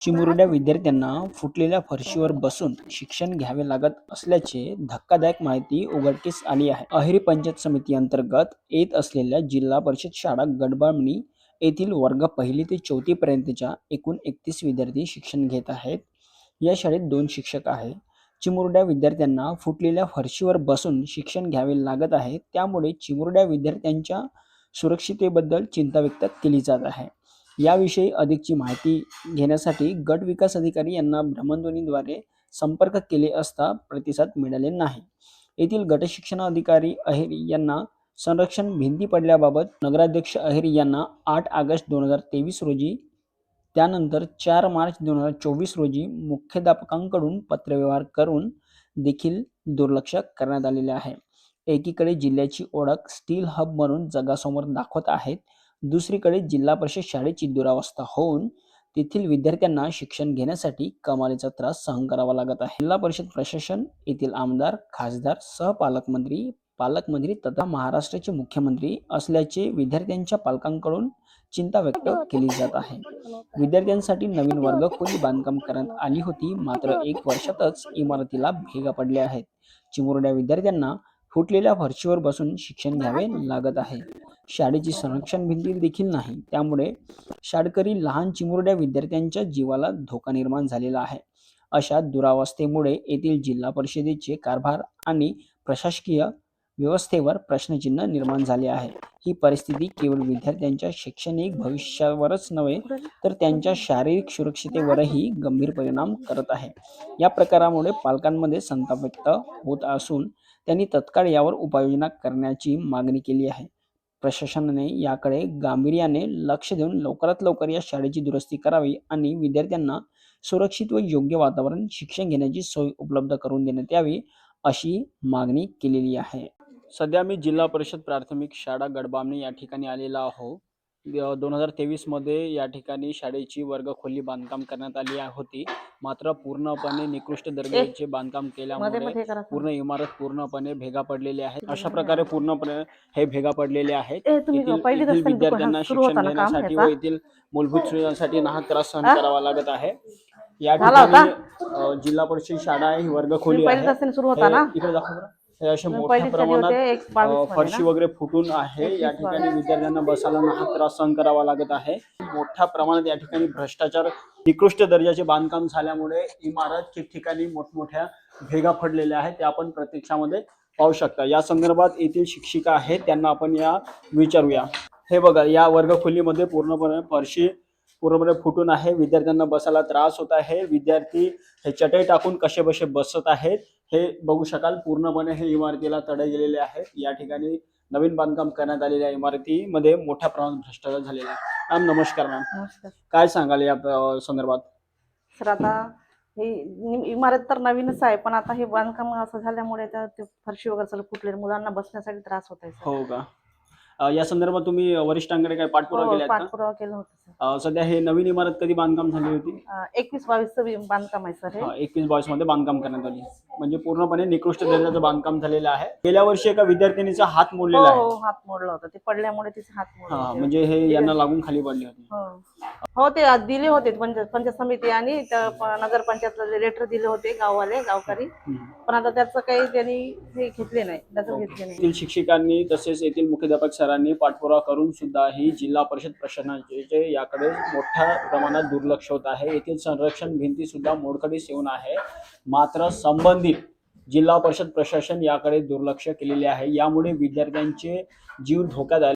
चिमुरड्या विद्यार्थ्यांना फुटलेल्या फरशीवर बसून शिक्षण घ्यावे लागत असल्याचे धक्कादायक माहिती उघडकीस आली आहे. अहेरी पंचायत समिती अंतर्गत येत असलेल्या जिल्हा परिषद शाळा गडबामणी येथील वर्ग 1ली ते 4थी पर्यंतच्या एकूण 31 विद्यार्थी शिक्षण घेत आहेत. या शाळेत 2 शिक्षक आहेत. चिमुरड्या विद्यार्थ्यांना फुटलेल्या फरशीवर बसून शिक्षण घ्यावे लागत आहे. त्यामुळे चिमुरड्या विद्यार्थ्यांच्या सुरक्षिततेबद्दल चिंता व्यक्त केली जात आहे. याविषयी अधिकची माहिती घेण्यासाठी गट विकास अधिकारी यांना भ्रमणध्वनीद्वारे संपर्क केले असता प्रतिसाद मिळाले नाही. येथील गट शिक्षण अधिकारी अहेरी यांना संरक्षण भिंती पडल्याबाबत नगराध्यक्ष अहेरी यांना 8 ऑगस्ट 2023 रोजी, त्यानंतर 4 मार्च 2024 रोजी मुख्याध्यापकांकडून पत्रव्यवहार करून देखील दुर्लक्ष करण्यात आलेले आहे. एकीकडे जिल्ह्याची ओळख स्टील हब म्हणून जगासमोर दाखवत आहेत, दुसरीकडे जिल्हा परिषद शाळेची दुरावस्था होऊन तेथील विद्यार्थ्यांना शिक्षण घेण्यासाठी कमालीचा त्रास सहन करावा लागत आहे. जिल्हा परिषद प्रशासन, येथील आमदार, खासदार, सहपालकमंत्री, पालकमंत्री तथा महाराष्ट्राचे मुख्यमंत्री असल्याचे विद्यार्थ्यांच्या पालकांकडून चिंता व्यक्त केली जात आहे. विद्यार्थ्यांसाठी नवीन वर्गखोली बांधकाम करण्यात आली होती, मात्र 1 वर्षातच इमारतीला भेगा पडल्या आहेत. चिमुरड्या विद्यार्थ्यांना फुटलेल्या फरशीवर बसून शिक्षण घ्यावे लागत आहे. शाळेची संरक्षण भिंती देखील नाही, त्यामुळे शाळकरी लहान चिमुरड्या विद्यार्थ्यांच्या जीवाला धोका निर्माण झालेला आहे. अशा दुरावस्थेमुळे येथील जिल्हा परिषदेचे कारभार आणि प्रशासकीय व्यवस्थेवर प्रश्नचिन्ह निर्माण झाले आहे. ही परिस्थिती केवळ विद्यार्थ्यांच्या शैक्षणिक भविष्यावरच नव्हे तर त्यांच्या शारीरिक सुरक्षिततेवरही गंभीर परिणाम करत आहे. या प्रकारामुळे पालकांमध्ये संताप व्यक्त होत असून त्यांनी तत्काळ यावर उपाययोजना करण्याची मागणी केली आहे. प्रशासनाने याकडे गांभीर्याने लक्ष देऊन लवकरात लवकर या शाळेची दुरुस्ती करावी आणि विद्यार्थ्यांना सुरक्षित व योग्य वातावरण शिक्षण घेण्याची सोय उपलब्ध करून देण्यात यावी, अशी मागणी केलेली आहे. सध्या मी जिल्हा परिषद प्राथमिक शाळा गडबामणी या ठिकाणी आलेला आहो. 2023 मध्ये या ठिकाणी शाळेची वर्गखोली बांधकाम करण्यात आली होती, मात्र पूर्णपणे निकृष्ट दर्जाचे बांधकाम केल्यामुळे पूर्ण इमारत पूर्णपणे भेगा पडलेल्या आहेत. अशा प्रकारे पूर्णपणे हे भेगा पडलेले आहेत. येथील विद्यार्थ्यांना शिक्षण घेण्यासाठी व येथील मूलभूत सुविधांसाठी नाहक त्रास सहन करावा लागत आहे. या ठिकाणी जिल्हा परिषद शाळा ही वर्गखोली आहे. इकडे दाखवा बरं. हे असे मोठ्या प्रमाणात फरशी वगैरे फुटून आहे. या ठिकाणी विद्यार्थ्यांना बसायला नाहक त्रास सहन करावा लागत आहे. मोठ्या प्रमाणात या ठिकाणी भ्रष्टाचार, निकृष्ट दर्जाचे बांधकाम झाल्यामुळे इमारत ठिकठिकाणी मोठमोठ्या भेगा पडलेल्या आहेत. ते आपण प्रत्यक्षामध्ये पाहू शकता. या संदर्भात येथील शिक्षिका आहेत, त्यांना आपण या विचारूया. हे बघा, या वर्गखोलीमध्ये पूर्णपणे फरशी पूर्णपणे फुटून आहे. विद्यार्थ्यांना बसायला त्रास होत आहे. विद्यार्थी हे चटई टाकून कसे बसे बसत आहेत हे बघू शकाल. पूर्णपणे हे इमारतीला तडे गेलेले आहेत. या ठिकाणी नवीन बांधकाम करण्यात आलेल्या इमारतीमध्ये मोठ्या प्रमाणात भ्रष्टाचार झालेला आहे. मॅम नमस्कार. मॅम नमस्कार. काय सांगाल या संदर्भात? सर, आता ही इमारत तर नवीनच आहे, पण आता हे बांधकाम असं झाल्यामुळे ते फरशी वगैरे सगळं फुटले, मुलांना बसण्यासाठी त्रास होत आहे. हो का? या संदर्भात तुम्ही वरिष्ठांकडे काय पाठपुरावा केला? पाठपुरावा केला होता सर. सध्या हे नवीन इमारत कधी बांधकाम झाली होती? 21-22 बांधकाम आहे सर. हे 21-22 मध्ये बांधकाम करण्यात आली, म्हणजे पूर्णपणे निकृष्ट दर्जाचं बांधकाम झालेलं आहे. गेल्या वर्षी एका विद्यार्थिनीचा हात मोडलेला आहे. हो, हात मोडला होता. ते पडल्यामुळे तिचे हात मोडले. म्हणजे हे यांना लागून खाली पडले होते. हो, ते दिले होते पंचायत समिती आणि नगरपंचायतला लेटर दिले होते गावकरी, पण आता त्याचं काही त्यांनी हे घेतले नाही. येथील शिक्षकांनी तसेच येथील मुख्याध्यापक सरांनी पाठपुरावा करून सुद्धा ही जिल्हा परिषद प्रशासनाचे याकडे मोठ्या प्रमाणात दुर्लक्ष होत आहे. येथील संरक्षण भिंती सुद्धा मोडकळीस येऊन आहे, मात्र संबंधित जिल्हा परिषद प्रशासन याकडे दुर्लक्ष केलेले आहे. यामुळे विद्यार्थ्यांचे जीव धोक्यात आले.